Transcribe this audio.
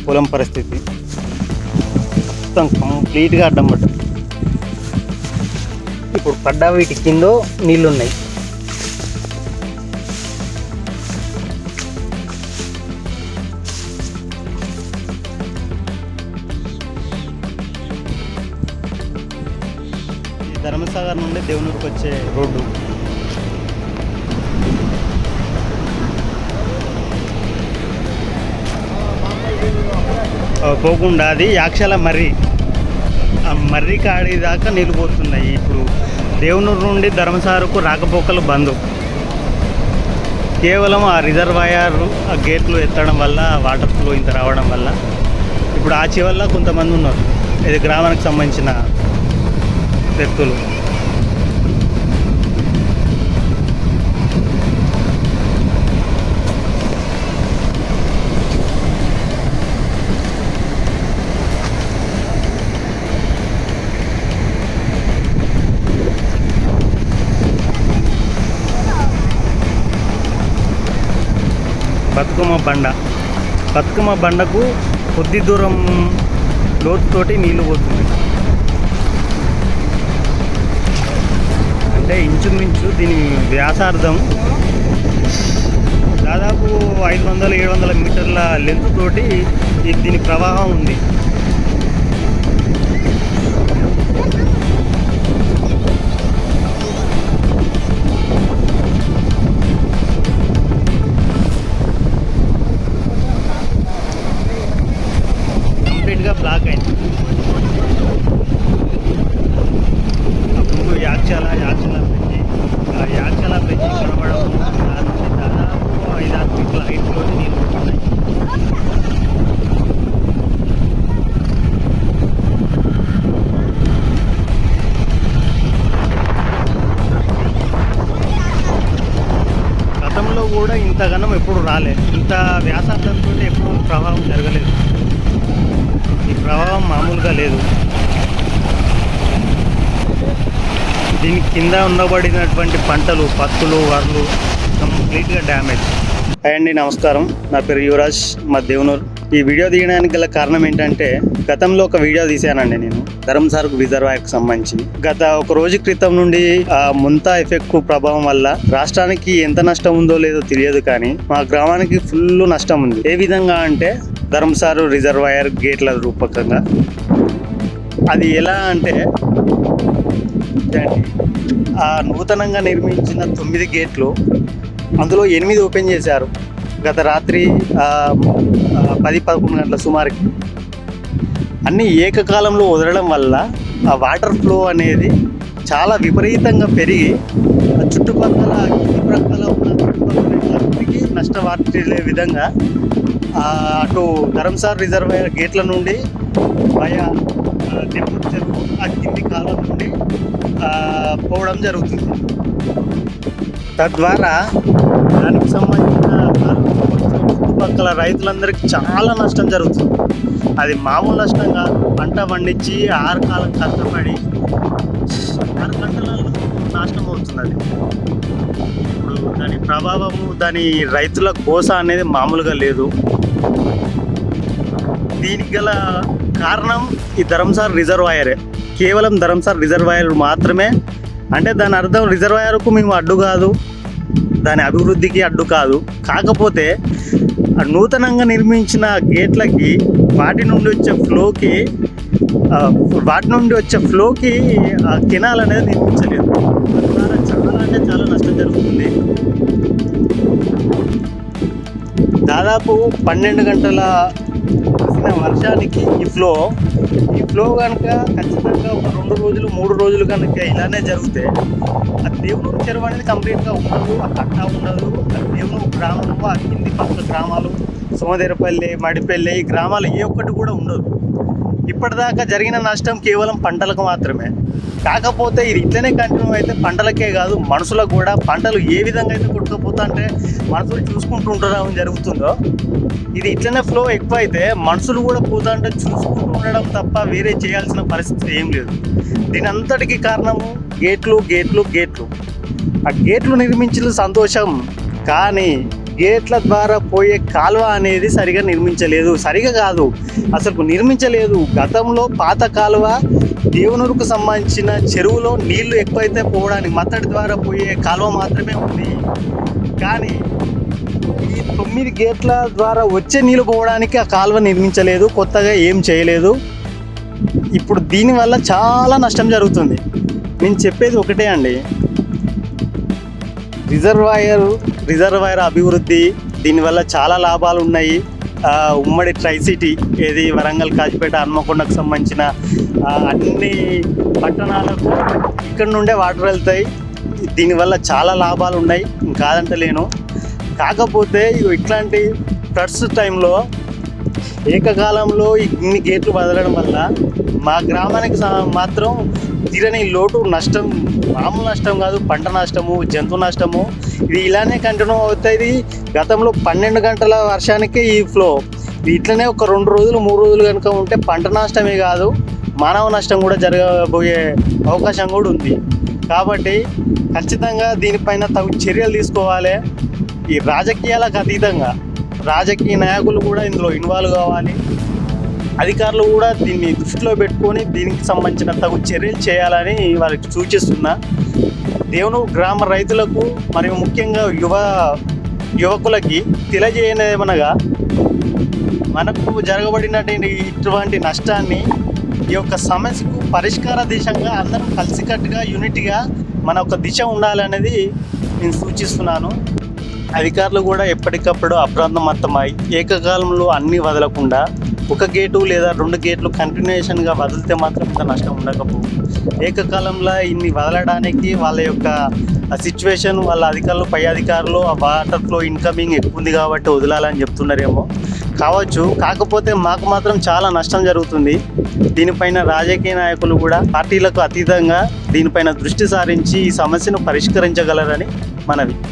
పొలం పరిస్థితి మొత్తం కంప్లీట్గా అడ్డం పడ్డ. ఇప్పుడు పడ్డ వీటి కింద నీళ్ళు ఉన్నాయి. ఈ ధర్మసాగర్ నుండి దేవునూరుకు వచ్చే రోడ్డు. పోకుండా అది యాక్షల మర్రి, ఆ మర్రి కాడి దాకా నీళ్ళు పోతున్నాయి. ఇప్పుడు దేవునూరు నుండి ధర్మసాగర్కు రాకపోకలు బంద్. కేవలం ఆ రిజర్వాయర్ ఆ గేట్లు ఎత్తడం వల్ల వాటర్ ఫ్లో ఇంత రావడం వల్ల ఇప్పుడు ఆ చివల్ల కొంతమంది ఉన్నారు. ఇది గ్రామానికి సంబంధించిన వ్యక్తులు. బతుకమ్మ బండకు కొద్ది దూరం లోతుతోటి నీళ్లు పోతుంది. అంటే ఇంచుమించు దీని వ్యాసార్థం దాదాపు 500-700 మీటర్ల లెంత్ తోటి దీని ప్రవాహం ఉంది. బ్లాక్ అయింది. అప్పుడు యాక్షల బ్రిడ్జి కనబడడం దాదాపు 5-6 ఫీట్ల హైట్లో నీళ్ళు పడుతున్నాయి. గతంలో కూడా ఇంతగానం ఎప్పుడు రాలేదు. ఇంత వ్యాసార్థంతో ఎప్పుడు ప్రవాహం జరగలేదు. ఈ ప్రవాహం మామూలుగా లేదు. దీని కింద ఉండబడినటువంటి పంటలు, పత్తులు, వరలు కంప్లీట్గా డ్యామేజ్. అండి నమస్కారం, నా పేరు యువరాజ్, మా దేవునూరు. ఈ వీడియో తీయడానికి గల కారణం ఏంటంటే, గతంలో ఒక వీడియో తీశానండి నేను ధర్మసాగర్ రిజర్వాయర్కి సంబంధించి. గత ఒక రోజు క్రితం నుండి ఆ ముంతా ఎఫెక్ట్ ప్రభావం వల్ల రాష్ట్రానికి ఎంత నష్టం ఉందో లేదో తెలియదు, కానీ మా గ్రామానికి ఫుల్ నష్టం ఉంది. ఏ విధంగా అంటే ధర్మసాగర్ రిజర్వాయర్ గేట్ల రూపకంగా. అది ఎలా అంటే, ఆ నూతనంగా నిర్మించిన 9 గేట్లు, అందులో 8 ఓపెన్ చేశారు గత రాత్రి 10-11 గంటల సుమారుకి. అన్నీ ఏకకాలంలో వదలడం వల్ల ఆ వాటర్ ఫ్లో అనేది చాలా విపరీతంగా పెరిగి చుట్టుపక్కల ఉన్న చుట్టుపక్కలకి నష్టం వాటిల్లే విధంగా అటు ధర్మసాగర్ రిజర్వాయర్ గేట్ల నుండి వయా నెల్లూరు చెరువు ఆ కింది కాలం నుండి పోవడం జరుగుతుంది. తద్వారా దానికి సంబంధించిన చుట్టుపక్కల రైతులందరికీ చాలా నష్టం జరుగుతుంది. అది మామూలు నష్టం కాదు. పంట పండించి 6 కాలం కష్టపడి 6 గంటలలో నాశనం అవుతుంది. ఇప్పుడు దాని ప్రభావము, దాని రైతుల కోస అనేది మామూలుగా లేదు. దీనికి గల కారణం ఈ ధర్మసాగర్ రిజర్వాయరే. కేవలం ధర్మసాగర్ రిజర్వాయర్ మాత్రమే. అంటే దాని అర్థం రిజర్వాయర్కు మేము అడ్డు కాదు, దాని అభివృద్ధికి అడ్డు కాదు. కాకపోతే నూతనంగా నిర్మించిన గేట్లకి వాటి నుండి వచ్చే ఫ్లోకి ఆ కెనాల్ అనేది నిర్మించలేదు. చాలా అంటే చాలా నష్టం జరుగుతుంది. దాదాపు 12 గంటల వర్షానికి ఈ ఫ్లో కనుక ఖచ్చితంగా ఒక 2 రోజులు 3 రోజులు కనుక ఇలానే జరిగితే ఆ దేవునూరు చెరువు అనేది కంప్లీట్గా ఉండదు. ఆ కట్ట ఉండదు. ఆ దేవునూరు గ్రామము, ఆ కింది పక్క గ్రామాలు, సోమదేరపల్లి, మడిపల్లి, ఈ గ్రామాలు ఏ ఒక్కటి కూడా ఉండదు. ఇప్పటిదాకా జరిగిన నష్టం కేవలం పంటలకు మాత్రమే. కాకపోతే ఇది ఇట్లనే కంటిన్యూ అయితే పంటలకే కాదు, మనుషులకు కూడా పంటలు ఏ విధంగా అయితే కొట్టుకుపోతా అంటే మనుషులు చూసుకుంటూ ఉండడం జరుగుతుందో, ఇది ఇట్లనే ఫ్లో ఎక్కువ అయితే మనుషులు కూడా పోతా అంటే చూసుకుంటూ ఉండడం తప్ప వేరే చేయాల్సిన పరిస్థితి ఏం లేదు. దీని అంతటికీ కారణము గేట్లు. ఆ గేట్లు నిర్మించిన సంతోషం, కానీ గేట్ల ద్వారా పోయే కాలువ అనేది సరిగా నిర్మించలేదు. సరిగా కాదు, అసలు నిర్మించలేదు. గతంలో పాత కాలువ దేవనూరుకు సంబంధించిన చెరువులో నీళ్లు ఎక్కువైతే పోవడానికి మత్తడి ద్వారా పోయే కాలువ మాత్రమే ఉంది. కానీ ఈ 9 గేట్ల ద్వారా వచ్చే నీళ్ళు పోవడానికి ఆ కాలువ నిర్మించలేదు, కొత్తగా ఏం చేయలేదు. ఇప్పుడు దీనివల్ల చాలా నష్టం జరుగుతుంది. నేను చెప్పేది ఒకటే అండి, రిజర్వాయర్ అభివృద్ధి, దీనివల్ల చాలా లాభాలు ఉన్నాయి. ఉమ్మడి ట్రై సిటీ ఏది వరంగల్, కాజిపేట, హన్మకొండకు సంబంధించిన అన్ని పట్టణాలకు ఇక్కడ నుండే వాటర్ వెళ్తాయి. దీనివల్ల చాలా లాభాలు ఉన్నాయి, కాదంటలేను. కాకపోతే ఇట్లాంటి ఫ్లడ్స్ టైంలో ఏకకాలంలో ఇన్ని గేట్లు వదలడం వల్ల మా గ్రామానికి మాత్రం తీరని లోటు, నష్టం, మామూలు నష్టం కాదు, పంట నష్టము, జంతు నష్టము, ఇది ఇలానే కంటిన్యూ అవుతుంది. గతంలో 12 గంటల వర్షానికి ఈ ఫ్లో ఇట్లనే ఒక 2 రోజులు 3 రోజులు కనుక ఉంటే పంట నష్టమే కాదు, మానవ నష్టం కూడా జరగబోయే అవకాశం కూడా ఉంది. కాబట్టి ఖచ్చితంగా దీనిపైన తగు చర్యలు తీసుకోవాలి. ఈ రాజకీయాలకు అతీతంగా రాజకీయ నాయకులు కూడా ఇందులో ఇన్వాల్వ్ కావాలి. అధికారులు కూడా దీన్ని దృష్టిలో పెట్టుకొని దీనికి సంబంధించిన తగు చర్యలు చేయాలని వారికి సూచిస్తున్నా. దేవనూరు గ్రామ రైతులకు మరియు ముఖ్యంగా యువకులకి తెలియజేయనేమనగా, మనకు జరగబడినటువంటి ఇటువంటి నష్టాన్ని, ఈ యొక్క సమస్యకు పరిష్కార దిశగా అందరం కలిసికట్టుగా యూనిట్గా మన ఒక దిశ ఉండాలనేది నేను సూచిస్తున్నాను. అధికారులు కూడా ఎప్పటికప్పుడు అప్రమత్తమై ఏకకాలంలో అన్నీ వదలకుండా ఒక గేటు లేదా 2 గేట్లు కంటిన్యూషన్గా వదిలితే మాత్రం ఇంత నష్టం ఉండకపోవు. ఏకకాలంలో ఇన్ని వదలడానికి వాళ్ళ యొక్క సిచ్యువేషన్, వాళ్ళ అధికారులు, పై అధికారులు ఆ వాటర్ ఫ్లో ఇన్కమింగ్ ఎక్కువ ఉంది కాబట్టి వదలాలని చెప్తున్నారేమో కావచ్చు. కాకపోతే మాకు మాత్రం చాలా నష్టం జరుగుతుంది. దీనిపైన రాజకీయ నాయకులు కూడా పార్టీలకు అతీతంగా దీనిపైన దృష్టి సారించి ఈ సమస్యను పరిష్కరించగలరని మనవి.